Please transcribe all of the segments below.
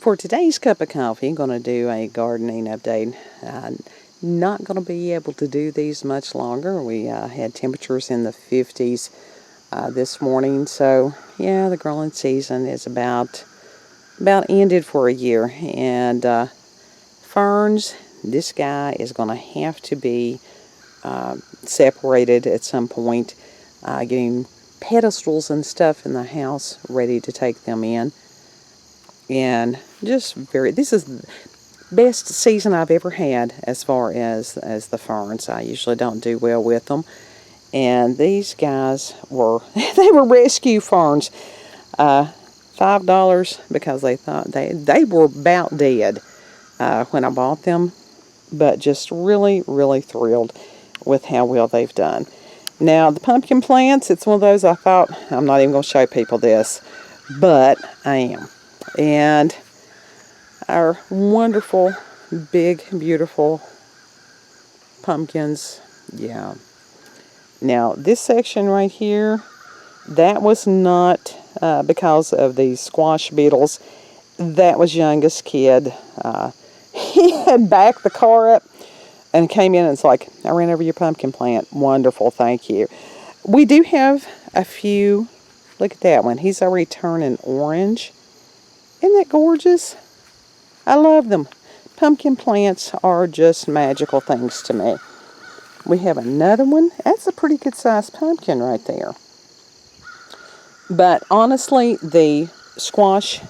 For today's cup of coffee, I'm going to do a gardening update. Not going to be able to do these much longer. We had temperatures in the 50s this morning, so yeah, the growing season is about ended for a year. And ferns, this guy is going to have to be separated at some point, getting pedestals and stuff in the house ready to take them in. And this is the best season I've ever had as far as the ferns. I usually don't do well with them. And these guys were, they were rescue ferns. $5 because they thought they were about dead when I bought them. But just really, really thrilled with how well they've done. Now, the pumpkin plants, it's one of those I thought, I'm not even going to show people this, but I am. And our wonderful, big, beautiful pumpkins, yeah. Now, this section right here, that was not because of the squash beetles. That was youngest kid. He had backed the car up and came in and it's like, I ran over your pumpkin plant. Wonderful, thank you. We do have a few. Look at that one. He's already turning orange. Isn't that gorgeous? I love them. Pumpkin plants are just magical things to me. We have another one. That's a pretty good sized pumpkin right there. But honestly, the squash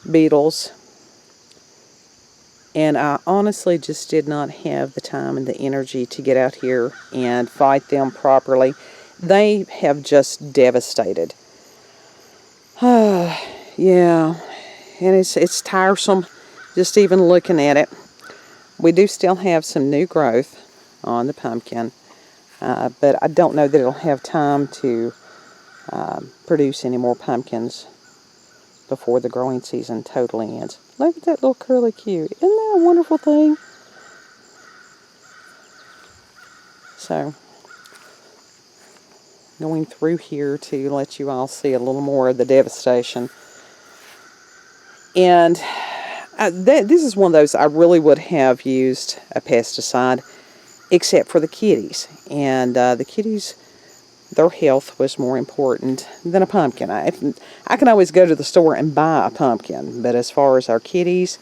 beetles, and I honestly just did not have the time and the energy to get out here and fight them properly. They have just devastated. Yeah, and it's tiresome just even looking at it. We do still have some new growth on the pumpkin, but I don't know that it'll have time to produce any more pumpkins before the growing season totally ends. Look at that little curly Q. Isn't that a wonderful thing? So, going through here to let you all see a little more of the devastation. And this is one of those I really would have used a pesticide, except for the kitties. And the kitties, their health was more important than a pumpkin. I can always go to the store and buy a pumpkin, but as far as our kitties,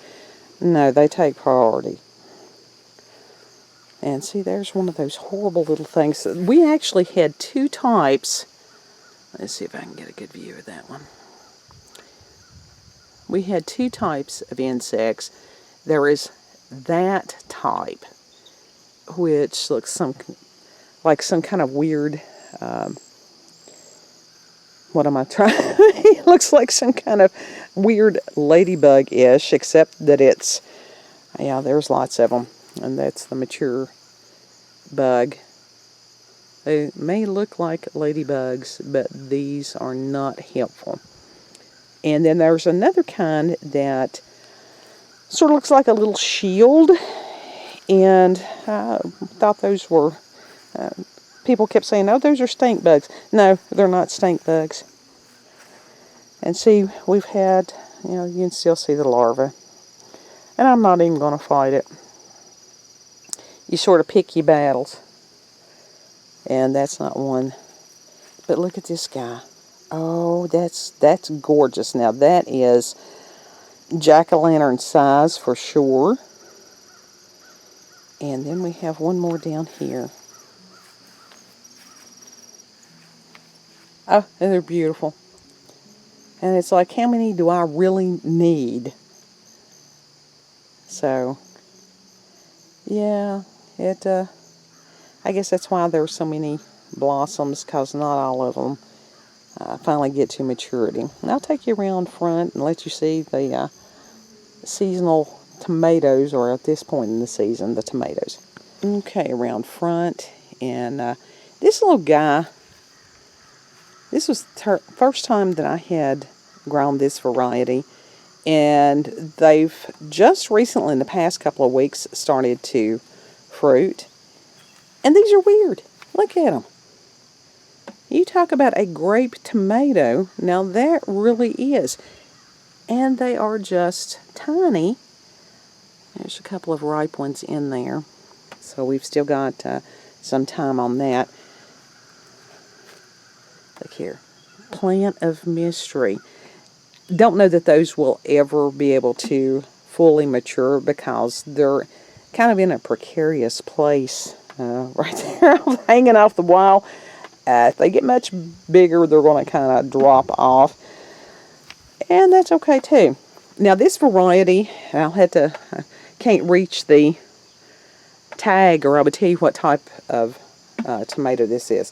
no, they take priority. And see, there's one of those horrible little things. We actually had two types. Let's see if I can get a good view of that one. We had two types of insects. There is that type, which looks like some kind of weird, what am I trying? It looks like some kind of weird ladybug-ish, except that it's, yeah, there's lots of them. And that's the mature bug. They may look like ladybugs, but these are not helpful. And then there's another kind that sort of looks like a little shield. And I thought those were, people kept saying, oh, those are stink bugs. No, they're not stink bugs. And see, we've had, you can still see the larva. And I'm not even going to fight it. You sort of pick your battles. And that's not one. But look at this guy. Oh, that's gorgeous. Now that is jack-o'-lantern size for sure. And then we have one more down here. Oh, and they're beautiful. And it's like, how many do I really need? So, yeah, I guess that's why there are so many blossoms, because not all of them finally get to maturity. And I'll take you around front and let you see the seasonal tomatoes, or at this point in the season, the tomatoes. Okay, around front, and this little guy, this was the first time that I had grown this variety, and they've just recently, in the past couple of weeks, started to fruit. And these are weird. Look at them. You talk about a grape tomato. Now that really is. and they are just tiny. There's a couple of ripe ones in there, so we've still got some time on that. Look here, Plant of Mystery. Don't know that those will ever be able to fully mature because they're kind of in a precarious place right there, hanging off the wall. If they get much bigger, they're going to kind of drop off, and that's okay too. Now this variety, I'll have to, I can't reach the tag, or I would tell you what type of tomato this is.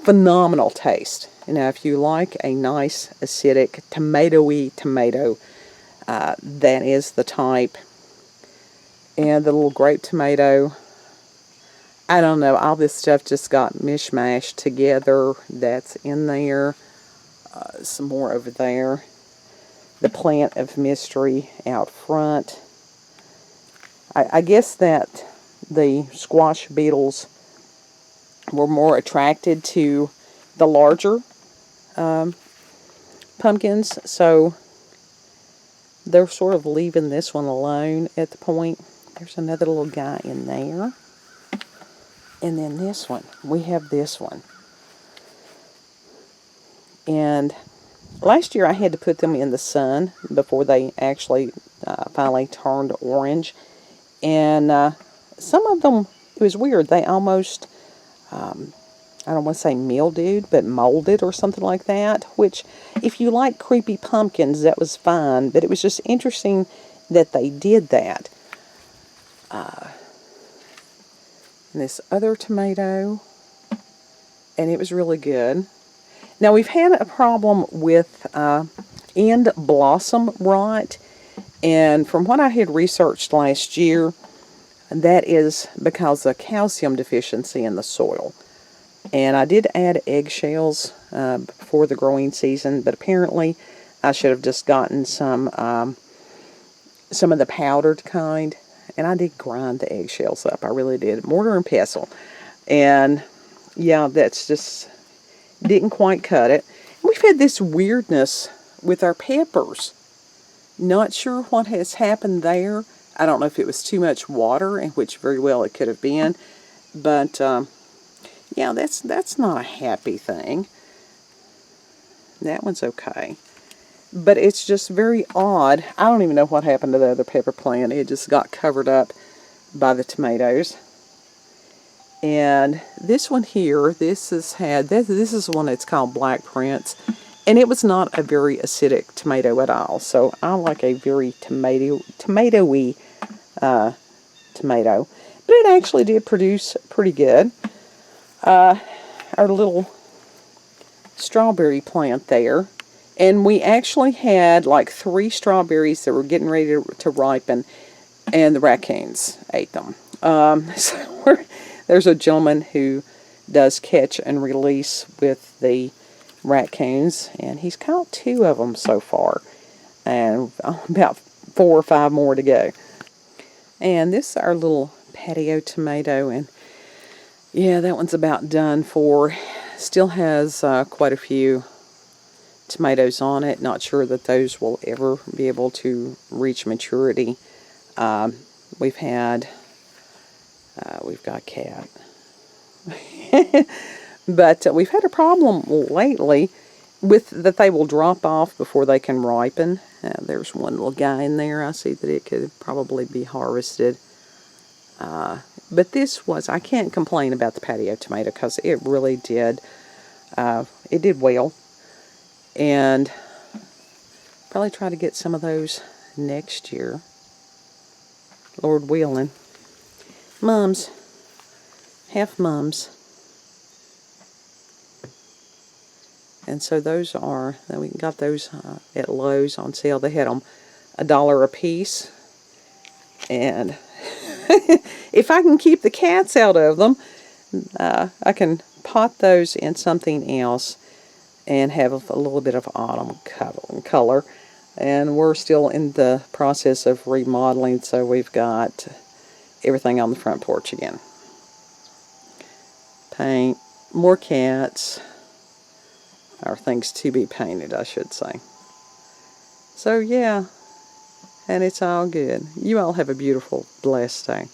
Phenomenal taste. Now, if you like a nice, acidic, tomatoey tomato, that is the type. And the little grape tomato, I don't know, all this stuff just got mishmashed together. That's in there. Some more over there. The Plant of Mystery out front. I guess that the squash beetles were more attracted to the larger pumpkins, so they're sort of leaving this one alone at the point. There's another little guy in there. And then this one, we have this one. And last year I had to put them in the sun before they actually finally turned orange. And some of them, it was weird, they almost, I don't want to say mildewed, but molded or something like that, which, if you like creepy pumpkins, that was fine, but it was just interesting that they did that. And this other tomato, and it was really good. Now, we've had a problem with end blossom rot, and from what I had researched last year, that is because of calcium deficiency in the soil. And I did add eggshells before the growing season, but apparently I should have just gotten some of the powdered kind. And I did grind the eggshells up. I really did. Mortar and pestle. And yeah, that's just didn't quite cut it. We've had this weirdness with our peppers. Not sure what has happened there. I don't know if it was too much water, which very well it could have been. But yeah, that's not a happy thing. That one's okay. But it's just very odd. I don't even know what happened to the other pepper plant. It just got covered up by the tomatoes. And this one here, this is one that's called Black Prince. And it was not a very acidic tomato at all. So I like a very tomatoey tomato. But it actually did produce pretty good. Our little strawberry plant there. And we actually had like 3 strawberries that were getting ready to ripen, and the raccoons ate them. So there's a gentleman who does catch and release with the raccoons, and he's caught 2 of them so far, and about 4 or 5 more to go. And this is our little patio tomato, and yeah, that one's about done for. Still has quite a few tomatoes on it. Not sure that those will ever be able to reach maturity. We've got cat. But we've had a problem lately with that they will drop off before they can ripen. There's one little guy in there. I see that it could probably be harvested. But this was, I can't complain about the patio tomato because it really did, it did well. And probably try to get some of those next year, Lord willing. Mums, half mums. And so those are, we got those at Lowe's on sale. They had them $1 a piece. And if I can keep the cats out of them, I can pot those in something else and have a little bit of autumn color. And we're still in the process of remodeling, so we've got everything on the front porch again. Paint, more cats, or things to be painted, I should say. So yeah, and it's all good. You all have a beautiful, blessed day.